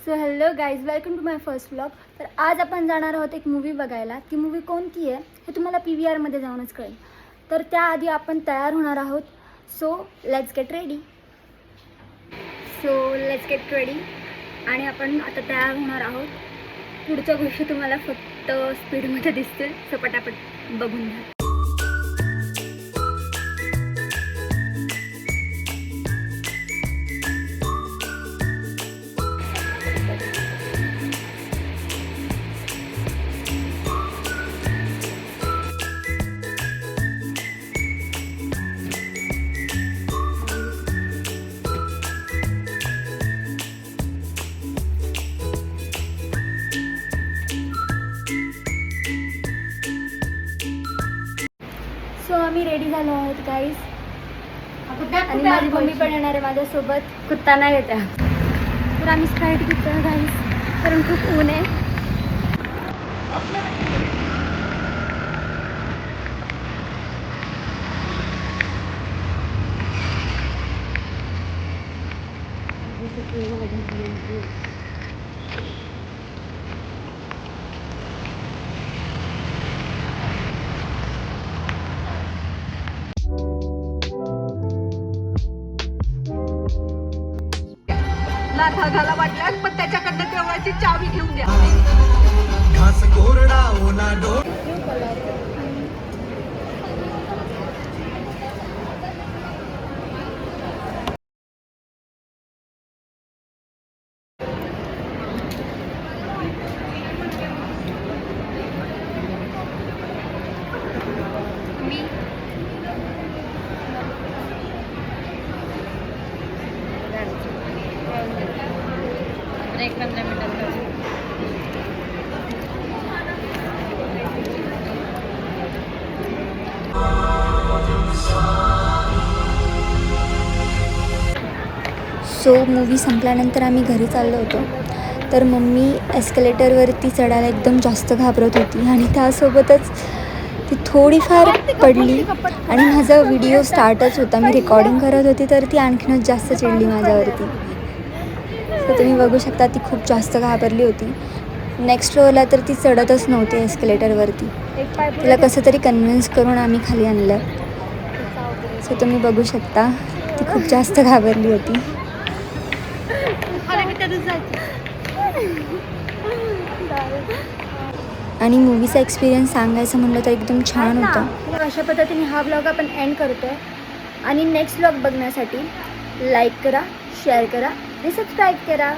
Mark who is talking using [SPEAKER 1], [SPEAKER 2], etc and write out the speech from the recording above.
[SPEAKER 1] So hello guys, welcome to my first vlog. तर आज आपण जाणार आहोत एक मूवी बघायला. ती मूवी कोणती आहे हे तुम्हाला PVRमध्ये जाऊनच कळेल. तर त्याआधी आपण तयार होणार आहोत. So let's get ready. आणि आपण आता तयार होणार आहोत. पुढच्या गोष्टी तुम्हाला फक्त स्पीडमध्ये दिसतील. सो पटापट बघून घ्या. सो आम्ही रेडी झालो आहोत गाईज. आणि माझी मम्मी पण येणार आहे माझ्यासोबत.
[SPEAKER 2] कुत्ता नाही येत्या.
[SPEAKER 1] तर आम्ही स्प्राईट घेतो गाईज, कारण खूप ऊन आहे.
[SPEAKER 2] धागाला वाटल्यास पण त्याच्याकडनं देवळाची चावी घेऊन द्या.
[SPEAKER 3] घास कोरडा ओला डोर
[SPEAKER 2] एक 15 मिनिटात.
[SPEAKER 1] सो मूवी संपल्यानंतर आम्ही घरी चाललो होतो. तर मम्मी एस्केलेटरवरती चढायला एकदम जास्त घाबरत होती आणि त्यासोबतच ती थोडीफार पडली आणि माझा व्हिडिओ स्टार्टच होता. मी रेकॉर्डिंग करत होती तर ती आणखीनच जास्त चिडली माझ्यावरती. तर तुम्ही बघू शकता ती खूप जास्त घाबरली होती. नेक्स्ट फ्लोअरला तर ती चढतच नव्हती एस्केलेटरवरती. तिला कसं तरी कन्व्हिन्स करून आम्ही खाली आणलं. सो तुम्ही बघू शकता ती खूप जास्त घाबरली होती. आणि मूवीचा एक्सपिरियन्स सांगायचं म्हणलं तर एकदम छान होता. अशा पद्धतीने हा व्लॉग आपण एंड करतो आहे. आणि नेक्स्ट व्लॉग बघण्यासाठी लाईक करा, शेअर करा आणि सबस्क्राईब करा.